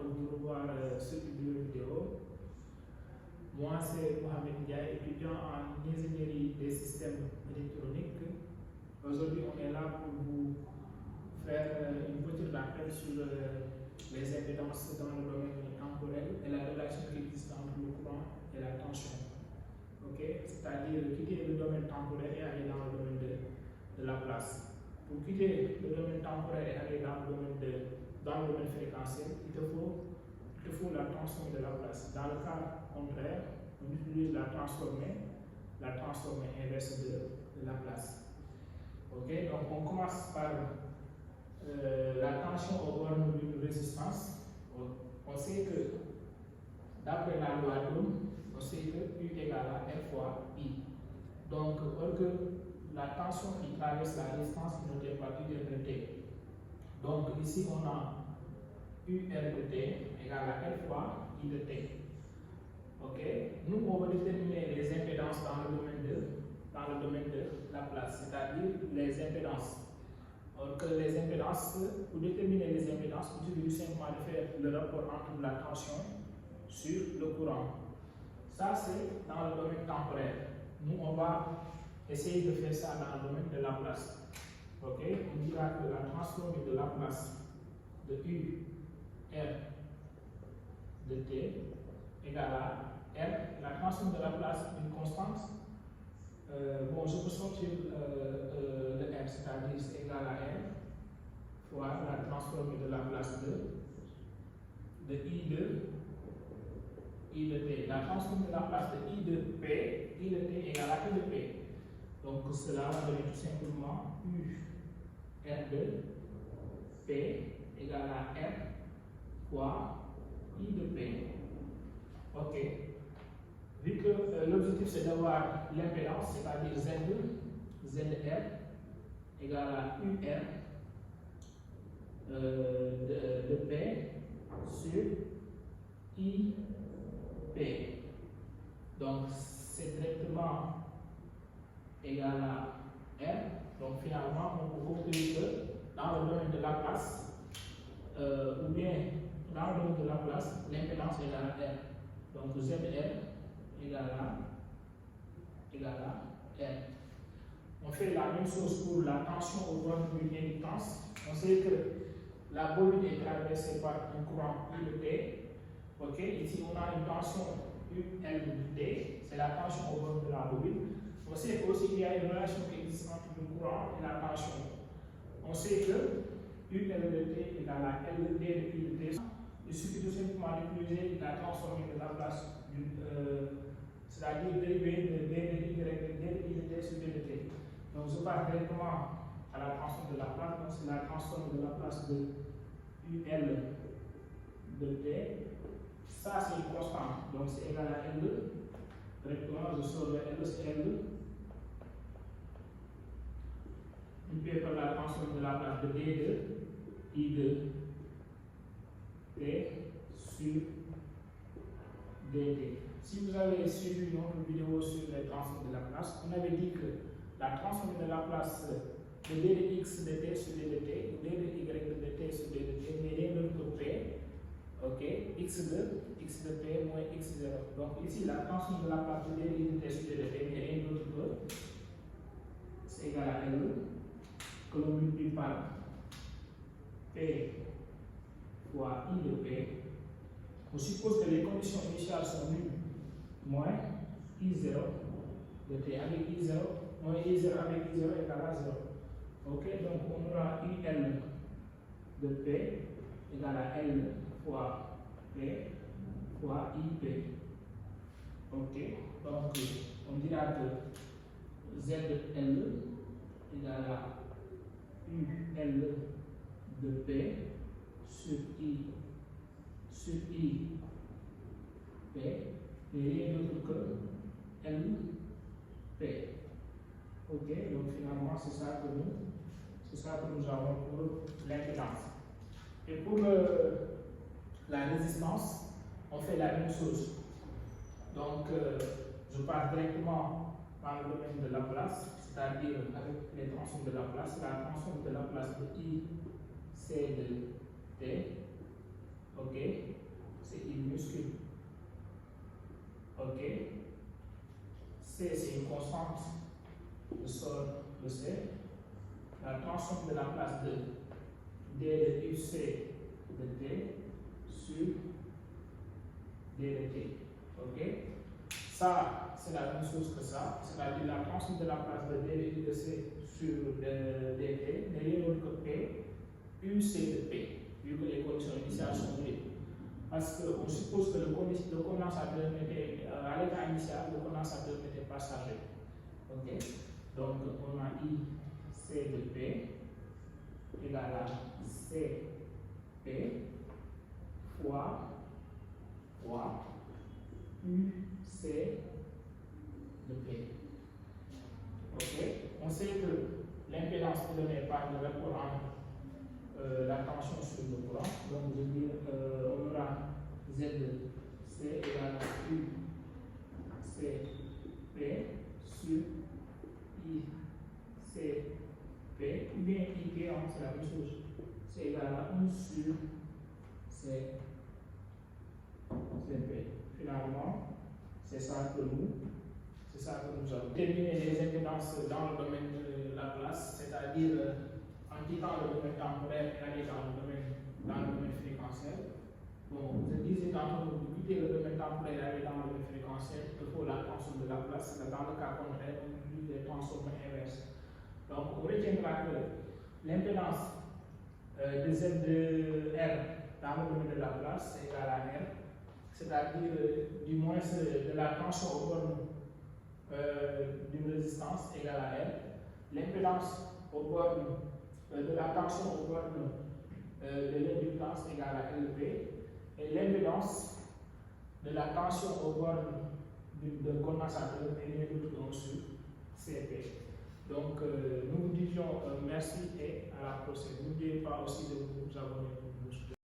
de vous revoir sur une vidéo. Moi, c'est Mohamed Ndiaye, étudiant en ingénierie des systèmes électroniques. Aujourd'hui, on est là pour vous faire une petite rappel sur les impédances dans le domaine temporel et la relation qui existe entre le courant et la tension. Okay? C'est-à-dire quitter le domaine temporel et aller dans le domaine de la place. Pour quitter le domaine temporel et aller dans le domaine fréquentiel, il te faut la tension de la place. Dans le cas contraire, on utilise la transformée inverse de la place. Okay? Donc on commence par la tension au bornes d'une résistance. On sait que d'après la loi d'Ohm, on sait que U égale à R fois I. Donc, or que la tension qui traverse la résistance ne est pas U de T. Donc, ici, on a UR de T égale à R fois I de T. Ok? Nous, on va déterminer les impédances dans le domaine de la place, c'est-à-dire les impédances. Or que les impédances, pour déterminer les impédances, il suffit simplement de faire le rapport entre la tension sur le courant. Ça, c'est dans le domaine temporaire. Nous, on va essayer de faire ça dans le domaine de la place. Ok? On dira que la transformée de la place de U, R, de T égale à R. La transformée de la place d'une constante. Bon, je peux sortir le R, c'est-à-dire c'est égal à R fois la transformée de la place de I de T. La transformée de la place de I de P, I de T égale à I de P. Donc cela va donner tout simplement U R de P égale à R fois I de P. Ok. Vu que l'objectif c'est d'avoir l'impédance, c'est-à-dire ZR égale à UR de P sur IP. Donc c'est directement égal à R. Donc finalement, on peut conclure que dans le domaine de la place, ou bien dans le domaine de la place, l'impédance est égale à R. Donc ZR égale à R. On fait la même chose pour la tension au bornes d'une inductance. On sait que la bobine est traversée par un courant I de T. Okay? Ici, on a une tension UL de T, c'est la tension au bornes de la bobine. On sait aussi qu'il y a une relation qui existe entre le courant et la tension. On sait que UL de T égale à L de T de I de T. Il suffit tout simplement d'utiliser la transformée de la place, c'est-à-dire dériver de D de Y de D de I de T sur D de T. Donc je passe directement à la transformée de la place, donc c'est la transformée de la place de UL de T. Ça c'est une constante, donc c'est égal à L2. Directement je sors le L, c'est L2. Multiplié par la transformée de la place de D de I de T sur dt. Si vous avez suivi notre vidéo sur les transformées de la place, on avait dit que la transformée de la place de d de x de t sur d de t, d de y de t sur d de t n'est rien d'autre que p, ok, x de p moins x0. Donc ici, la transformée de la place de d de y de t sur d de t n'est rien d'autre que c'est égal à L que l'on multiplie par p fois I de P. On suppose que les conditions initiales sont nulles, moins I0 de T avec I0, moins I0 avec I0 égale à 0. Ok, donc on aura UL de P égale à L fois P fois IP. Ok, donc on dira que ZL égale à UL de P sur I P n'est rien d'autre que L P. Ok, donc finalement c'est ça que nous avons pour l'impédance. Et pour la résistance, on fait la même chose. Donc je pars directement dans le domaine de la place, c'est-à-dire avec les tensions de la place, la tension de la place de I C de T. ok, c'est I minuscule, ok, C c'est une constante, je sors le C, la transforme de la place de D de UC de T sur D de T, ok. Ça, c'est la même chose que ça, c'est-à-dire la transforme de la place de D de C sur DT n'est rien d'autre que P, UC de P, vu que les conditions initiales sont libres. Parce qu'on suppose que le condensateur était, à l'état initial, le condensateur n'était pas chargé. Ok? Donc, on a I C de P égale à C P fois U C de P. Ok? On sait que l'impédance est donnée par le rapport entre la tension sur le courant. Donc, je veux dire, on aura Z de C égale à U C P sur I C P, ou bien I P, c'est la même chose. C'est égal à 1 sur C P. Finalement, c'est ça que nous avons terminé les impédances dans le domaine de la place, c'est-à-dire en quittant le domaine temporel et en allant dans le domaine fréquentiel. Bon, je disais tantôt, pour quitter le domaine temporel et aller dans le domaine fréquentiel, il faut la transforme de la place. Dans le cas contraire, on utilise les transformes inverses. Donc, on retiendra que l'impédance de Z de R dans le domaine de la place est égale à R, c'est-à-dire du moins de la tension aux bornes d'une résistance égale à R. L'impédance aux bornes de la tension aux bornes de l'inductance égale à LP. Et l'impédance de la tension aux bornes de condensateur est rien d'autre qu'un sur CP. Donc, nous vous disons merci et à la prochaine. N'oubliez pas aussi de vous abonner pour nous soutenir.